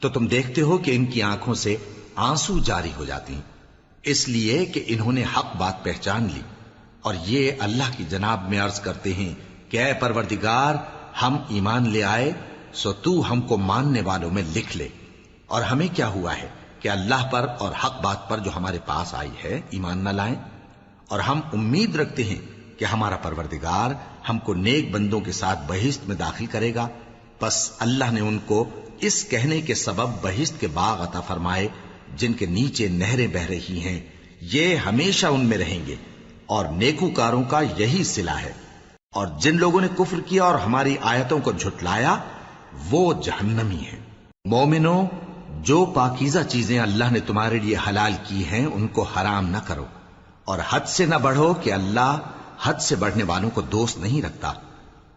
تو تم دیکھتے ہو کہ ان کی آنکھوں سے آنسو جاری ہو جاتی ہیں، اس لیے کہ انہوں نے حق بات پہچان لی، اور یہ اللہ کی جناب میں عرض کرتے ہیں کہ اے پروردگار، ہم ایمان لے آئے سو تو ہم کو ماننے والوں میں لکھ لے۔ اور ہمیں کیا ہوا ہے کہ اللہ پر اور حق بات پر جو ہمارے پاس آئی ہے ایمان نہ لائیں، اور ہم امید رکھتے ہیں کہ ہمارا پروردگار ہم کو نیک بندوں کے ساتھ بہشت میں داخل کرے گا۔ بس اللہ نے ان کو اس کہنے کے سبب بہشت کے باغ عطا فرمائے جن کے نیچے نہریں بہ رہی ہیں، یہ ہمیشہ ان میں رہیں گے، اور نیکوکاروں کا یہی صلہ ہے۔ اور جن لوگوں نے کفر کیا اور ہماری آیتوں کو جھٹلایا وہ جہنمی ہیں۔ مومنوں، جو پاکیزہ چیزیں اللہ نے تمہارے لیے حلال کی ہیں ان کو حرام نہ کرو، اور حد سے نہ بڑھو کہ اللہ حد سے بڑھنے والوں کو دوست نہیں رکھتا۔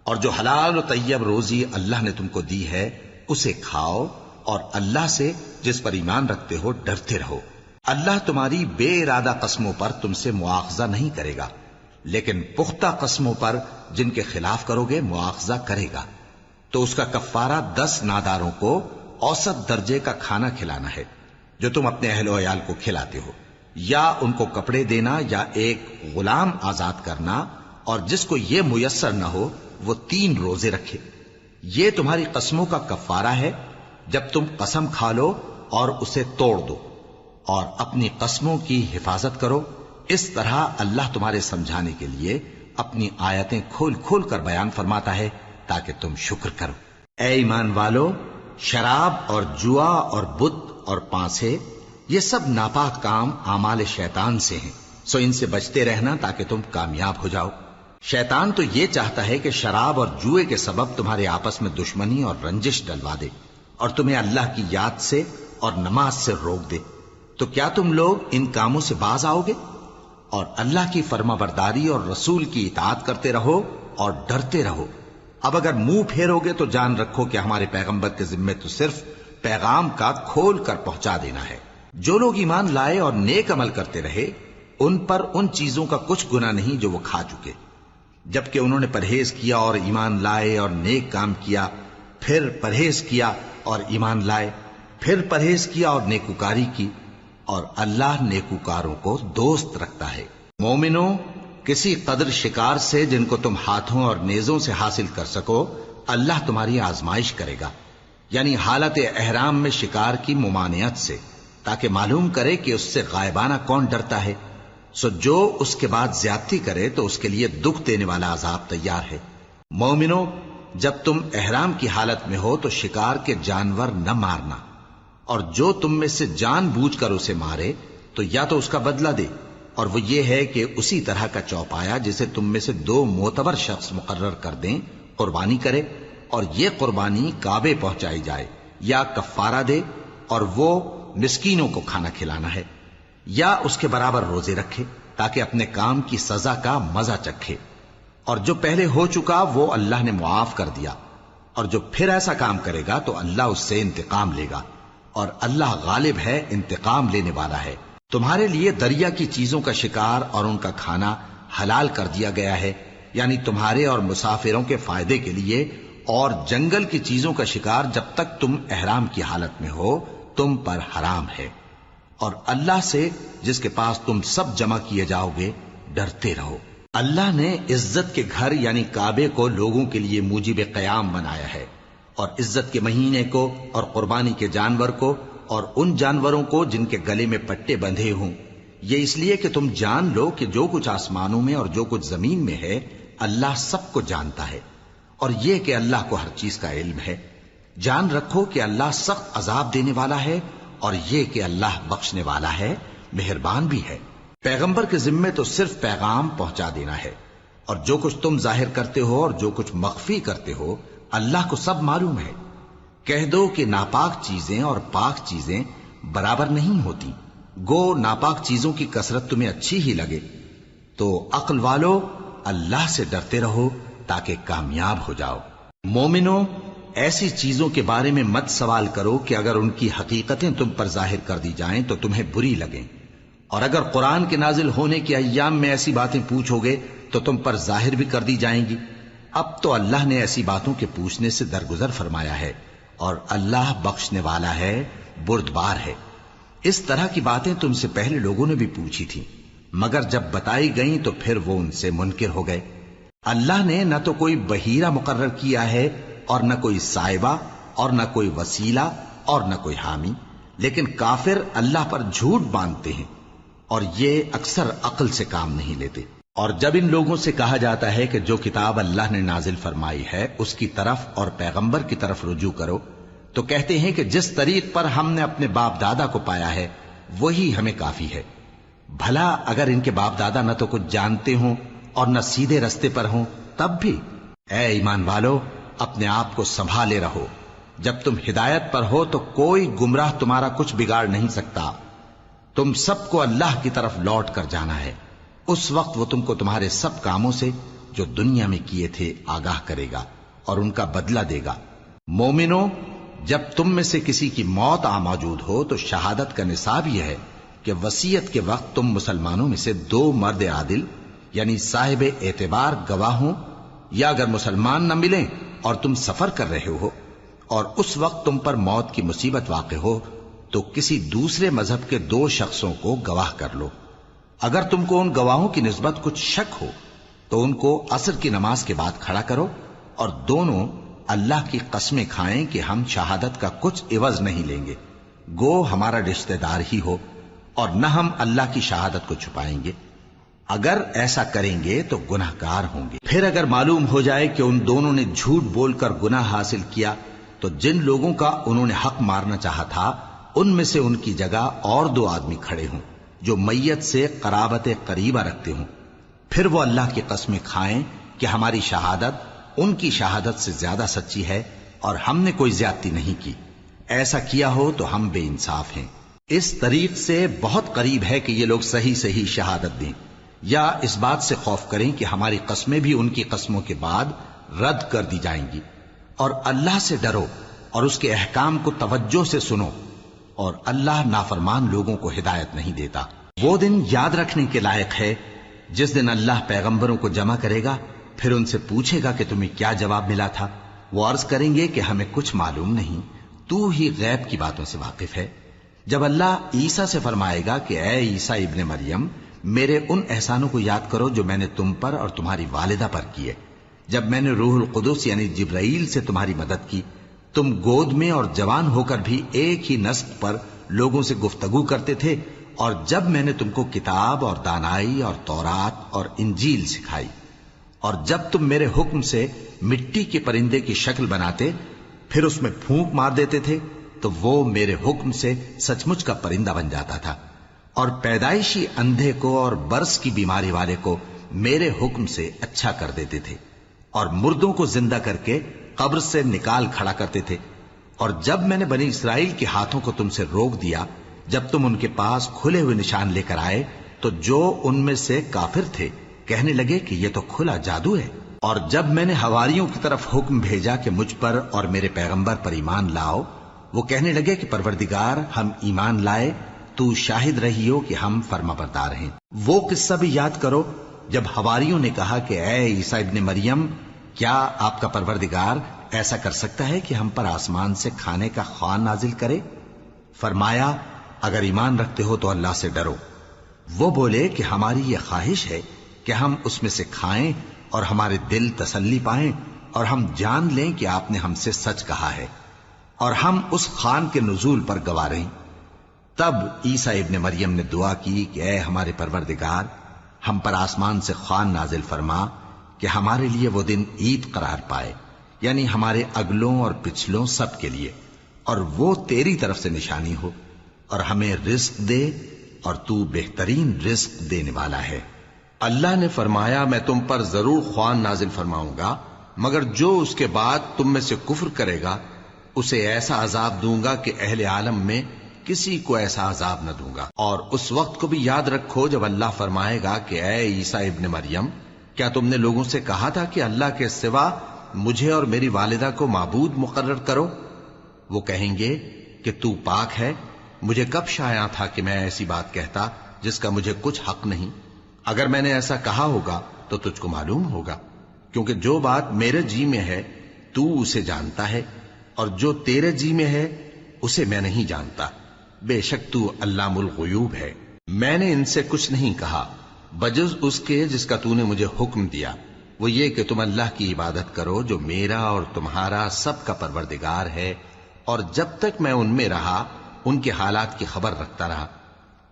اور جو حلال و طیب روزی اللہ نے تم کو دی ہے اسے کھاؤ، اور اللہ سے جس پر ایمان رکھتے ہو ڈرتے رہو۔ اللہ تمہاری بے ارادہ قسموں پر تم سے مواخذہ نہیں کرے گا، لیکن پختہ قسموں پر جن کے خلاف کرو گے مواخذہ کرے گا۔ تو اس کا کفارہ 10 ناداروں کو اوسط درجے کا کھانا کھلانا ہے جو تم اپنے اہل و عیال کو کھلاتے ہو، یا ان کو کپڑے دینا، یا ایک غلام آزاد کرنا، اور جس کو یہ میسر نہ ہو وہ 3 روزے رکھے۔ یہ تمہاری قسموں کا کفارہ ہے جب تم قسم کھا لو اور اسے توڑ دو، اور اپنی قسموں کی حفاظت کرو۔ اس طرح اللہ تمہارے سمجھانے کے لیے اپنی آیتیں کھول کھول کر بیان فرماتا ہے تاکہ تم شکر کرو۔ اے ایمان والو، شراب اور جوا اور بت اور پانسے یہ سب ناپاک کام اعمال شیطان سے ہیں، سو ان سے بچتے رہنا تاکہ تم کامیاب ہو جاؤ۔ شیطان تو یہ چاہتا ہے کہ شراب اور جوئے کے سبب تمہارے آپس میں دشمنی اور رنجش ڈلوا دے، اور تمہیں اللہ کی یاد سے اور نماز سے روک دے۔ تو کیا تم لوگ ان کاموں سے باز آؤ گے؟ اور اللہ کی فرما برداری اور رسول کی اطاعت کرتے رہو اور ڈرتے رہو۔ اب اگر منہ پھیرو گے تو جان رکھو کہ ہمارے پیغمبر کے ذمے تو صرف پیغام کا کھول کر پہنچا دینا ہے۔ جو لوگ ایمان لائے اور نیک عمل کرتے رہے ان پر ان چیزوں کا کچھ گناہ نہیں جو وہ کھا چکے، جبکہ انہوں نے پرہیز کیا اور ایمان لائے اور نیک کام کیا، پھر پرہیز کیا اور ایمان لائے، پھر پرہیز کیا اور نیکوکاری کی، اور اللہ نیکوکاروں کو دوست رکھتا ہے۔ مومنوں، کسی قدر شکار سے جن کو تم ہاتھوں اور نیزوں سے حاصل کر سکو اللہ تمہاری آزمائش کرے گا، یعنی حالت احرام میں شکار کی ممانعت سے، تاکہ معلوم کرے کہ اس سے غائبانہ کون ڈرتا ہے۔ سو جو اس کے بعد زیادتی کرے تو اس کے لیے دکھ دینے والا عذاب تیار ہے۔ مومنوں، جب تم احرام کی حالت میں ہو تو شکار کے جانور نہ مارنا، اور جو تم میں سے جان بوجھ کر اسے مارے تو یا تو اس کا بدلہ دے، اور وہ یہ ہے کہ اسی طرح کا چوپایا جسے تم میں سے 2 معتبر شخص مقرر کر دیں قربانی کرے، اور یہ قربانی کعبے پہنچائی جائے، یا کفارہ دے اور وہ مسکینوں کو کھانا کھلانا ہے، یا اس کے برابر روزے رکھے تاکہ اپنے کام کی سزا کا مزہ چکھے۔ اور جو پہلے ہو چکا وہ اللہ نے معاف کر دیا، اور جو پھر ایسا کام کرے گا تو اللہ اس سے انتقام لے گا، اور اللہ غالب ہے، انتقام لینے والا ہے۔ تمہارے لیے دریا کی چیزوں کا شکار اور ان کا کھانا حلال کر دیا گیا ہے، یعنی تمہارے اور مسافروں کے فائدے کے لیے، اور جنگل کی چیزوں کا شکار جب تک تم احرام کی حالت میں ہو تم پر حرام ہے۔ اور اللہ سے جس کے پاس تم سب جمع کیے جاؤ گے ڈرتے رہو۔ اللہ نے عزت کے گھر یعنی کعبے کو لوگوں کے لیے موجب قیام بنایا ہے، اور عزت کے مہینے کو اور قربانی کے جانور کو اور ان جانوروں کو جن کے گلے میں پٹے بندھے ہوں، یہ اس لیے کہ تم جان لو کہ جو کچھ آسمانوں میں اور جو کچھ زمین میں ہے اللہ سب کو جانتا ہے، اور یہ کہ اللہ کو ہر چیز کا علم ہے۔ جان رکھو کہ اللہ سخت عذاب دینے والا ہے، اور یہ کہ اللہ بخشنے والا ہے، مہربان بھی ہے۔ پیغمبر کے ذمے تو صرف پیغام پہنچا دینا ہے، اور جو کچھ تم ظاہر کرتے ہو اور جو کچھ مخفی کرتے ہو اللہ کو سب معلوم ہے۔ کہہ دو کہ ناپاک چیزیں اور پاک چیزیں برابر نہیں ہوتی، گو ناپاک چیزوں کی کثرت تمہیں اچھی ہی لگے، تو عقل والو اللہ سے ڈرتے رہو تاکہ کامیاب ہو جاؤ۔ مومنو، ایسی چیزوں کے بارے میں مت سوال کرو کہ اگر ان کی حقیقتیں تم پر ظاہر کر دی جائیں تو تمہیں بری لگیں، اور اگر قرآن کے نازل ہونے کے ایام میں ایسی باتیں پوچھو گے تو تم پر ظاہر بھی کر دی جائیں گی۔ اب تو اللہ نے ایسی باتوں کے پوچھنے سے درگزر فرمایا ہے، اور اللہ بخشنے والا ہے، بردبار ہے۔ اس طرح کی باتیں تم سے پہلے لوگوں نے بھی پوچھی تھیں، مگر جب بتائی گئیں تو پھر وہ ان سے منکر ہو گئے۔ اللہ نے نہ تو کوئی بحیرہ مقرر کیا ہے اور نہ کوئی سائبہ اور نہ کوئی وسیلہ اور نہ کوئی حامی، لیکن کافر اللہ پر جھوٹ باندھتے ہیں اور یہ اکثر عقل سے کام نہیں لیتے۔ اور جب ان لوگوں سے کہا جاتا ہے کہ جو کتاب اللہ نے نازل فرمائی ہے اس کی طرف اور پیغمبر کی طرف رجوع کرو، تو کہتے ہیں کہ جس طریق پر ہم نے اپنے باپ دادا کو پایا ہے وہی ہمیں کافی ہے۔ بھلا اگر ان کے باپ دادا نہ تو کچھ جانتے ہوں اور نہ سیدھے رستے پر ہوں تب بھی؟ اے ایمان والو، اپنے آپ کو سنبھالے رہو، جب تم ہدایت پر ہو تو کوئی گمراہ تمہارا کچھ بگاڑ نہیں سکتا۔ تم سب کو اللہ کی طرف لوٹ کر جانا ہے، اس وقت وہ تم کو تمہارے سب کاموں سے جو دنیا میں کیے تھے آگاہ کرے گا اور ان کا بدلہ دے گا۔ مومنو، جب تم میں سے کسی کی موت آ موجود ہو تو شہادت کا نصاب یہ ہے کہ وصیت کے وقت تم مسلمانوں میں سے 2 مرد عادل یعنی صاحب اعتبار گواہ ہوں، یا اگر مسلمان نہ ملیں اور تم سفر کر رہے ہو اور اس وقت تم پر موت کی مصیبت واقع ہو تو کسی دوسرے مذہب کے 2 شخصوں کو گواہ کر لو۔ اگر تم کو ان گواہوں کی نسبت کچھ شک ہو تو ان کو عصر کی نماز کے بعد کھڑا کرو، اور دونوں اللہ کی قسمیں کھائیں کہ ہم شہادت کا کچھ عوض نہیں لیں گے، گو ہمارا رشتہ دار ہی ہو، اور نہ ہم اللہ کی شہادت کو چھپائیں گے۔ اگر ایسا کریں گے تو گناہ گار ہوں گے۔ پھر اگر معلوم ہو جائے کہ ان دونوں نے جھوٹ بول کر گناہ حاصل کیا تو جن لوگوں کا انہوں نے حق مارنا چاہا تھا ان میں سے ان کی جگہ اور 2 آدمی کھڑے ہوں جو میت سے قرابت قریبہ رکھتے ہوں، پھر وہ اللہ کی قسمیں کھائیں کہ ہماری شہادت ان کی شہادت سے زیادہ سچی ہے اور ہم نے کوئی زیادتی نہیں کی۔ ایسا کیا ہو تو ہم بے انصاف ہیں۔ اس طریق سے بہت قریب ہے کہ یہ لوگ صحیح شہادت دیں، یا اس بات سے خوف کریں کہ ہماری قسمیں بھی ان کی قسموں کے بعد رد کر دی جائیں گی۔ اور اللہ سے ڈرو اور اس کے احکام کو توجہ سے سنو، اور اللہ نافرمان لوگوں کو ہدایت نہیں دیتا۔ وہ دن یاد رکھنے کے لائق ہے جس دن اللہ پیغمبروں کو جمع کرے گا، پھر ان سے پوچھے گا کہ تمہیں کیا جواب ملا تھا۔ وہ عرض کریں گے کہ ہمیں کچھ معلوم نہیں، تو ہی غیب کی باتوں سے واقف ہے۔ جب اللہ عیسیٰ سے فرمائے گا کہ اے عیسیٰ ابن مریم، میرے ان احسانوں کو یاد کرو جو میں نے تم پر اور تمہاری والدہ پر کیے، جب میں نے روح القدس یعنی جبرائیل سے تمہاری مدد کی، تم گود میں اور جوان ہو کر بھی ایک ہی نسق پر لوگوں سے گفتگو کرتے تھے، اور جب میں نے تم کو کتاب اور دانائی اور تورات اور انجیل سکھائی، اور جب تم میرے حکم سے مٹی کے پرندے کی شکل بناتے پھر اس میں پھونک مار دیتے تھے تو وہ میرے حکم سے سچ مچ کا پرندہ بن جاتا تھا، اور پیدائشی اندھے کو اور برس کی بیماری والے کو میرے حکم سے اچھا کر دیتے تھے، اور مردوں کو زندہ کر کے قبر سے نکال کھڑا کرتے تھے۔ اور جب میں نے بنی اسرائیل کے ہاتھوں کو تم سے روک دیا جب تم ان کے پاس کھلے ہوئے نشان لے کر آئے تو جو ان میں سے کافر تھے کہنے لگے کہ یہ تو کھلا جادو ہے۔ اور جب میں نے حواریوں کی طرف حکم بھیجا کہ مجھ پر اور میرے پیغمبر پر ایمان لاؤ، وہ کہنے لگے کہ پروردگار، ہم ایمان لائے، تو شاہد رہی ہو کہ ہم فرما بردار ہیں۔ وہ قصہ بھی یاد کرو جب حواریوں نے کہا کہ اے عیسیٰ ابن مریم، کیا آپ کا پروردگار ایسا کر سکتا ہے کہ ہم پر آسمان سے کھانے کا خوان نازل کرے؟ فرمایا، اگر ایمان رکھتے ہو تو اللہ سے ڈرو۔ وہ بولے کہ ہماری یہ خواہش ہے کہ ہم اس میں سے کھائیں اور ہمارے دل تسلی پائیں اور ہم جان لیں کہ آپ نے ہم سے سچ کہا ہے اور ہم اس خوان کے نزول پر گواہ رہیں۔ تب عیسیٰ ابن مریم نے دعا کی کہ اے ہمارے پروردگار، ہم پر آسمان سے خوان نازل فرما کہ ہمارے لیے وہ دن عید قرار پائے، یعنی ہمارے اگلوں اور پچھلوں سب کے لیے، اور وہ تیری طرف سے نشانی ہو، اور ہمیں رزق دے اور تو بہترین رزق دینے والا ہے۔ اللہ نے فرمایا میں تم پر ضرور خوان نازل فرماؤں گا، مگر جو اس کے بعد تم میں سے کفر کرے گا اسے ایسا عذاب دوں گا کہ اہل عالم میں کسی کو ایسا عذاب نہ دوں گا۔ اور اس وقت کو بھی یاد رکھو جب اللہ فرمائے گا کہ اے عیسیٰ ابن مریم، کیا تم نے لوگوں سے کہا تھا کہ اللہ کے سوا مجھے اور میری والدہ کو معبود مقرر کرو؟ وہ کہیں گے کہ تو پاک ہے، مجھے کب شایع تھا کہ میں ایسی بات کہتا جس کا مجھے کچھ حق نہیں۔ اگر میں نے ایسا کہا ہوگا تو تجھ کو معلوم ہوگا، کیونکہ جو بات میرے جی میں ہے تو اسے جانتا ہے، اور جو تیرے جی میں ہے اسے میں نہیں جانتا۔ بے شک تو علام الغیوب ہے۔ میں نے ان سے کچھ نہیں کہا بجز اس کے جس کا تو نے مجھے حکم دیا، وہ یہ کہ تم اللہ کی عبادت کرو جو میرا اور تمہارا سب کا پروردگار ہے، اور جب تک میں ان میں رہا ان کے حالات کی خبر رکھتا رہا۔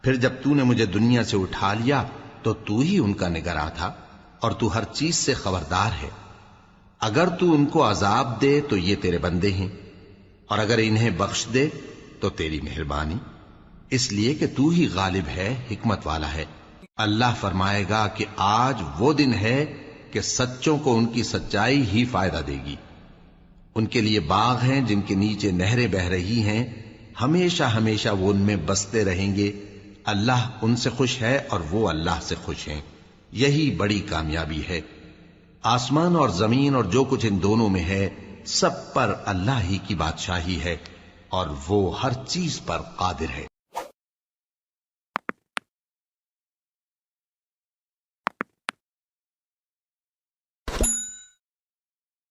پھر جب تو نے مجھے دنیا سے اٹھا لیا تو تو ہی ان کا نگراں تھا، اور تو ہر چیز سے خبردار ہے۔ اگر تو ان کو عذاب دے تو یہ تیرے بندے ہیں، اور اگر انہیں بخش دے تو تیری مہربانی، اس لیے کہ تو ہی غالب ہے، حکمت والا ہے۔ اللہ فرمائے گا کہ آج وہ دن ہے کہ سچوں کو ان کی سچائی ہی فائدہ دے گی۔ ان کے لیے باغ ہیں جن کے نیچے نہریں بہ رہی ہیں، ہمیشہ ہمیشہ وہ ان میں بستے رہیں گے۔ اللہ ان سے خوش ہے اور وہ اللہ سے خوش ہیں، یہی بڑی کامیابی ہے۔ آسمان اور زمین اور جو کچھ ان دونوں میں ہے سب پر اللہ ہی کی بادشاہی ہے، اور وہ ہر چیز پر قادر ہے۔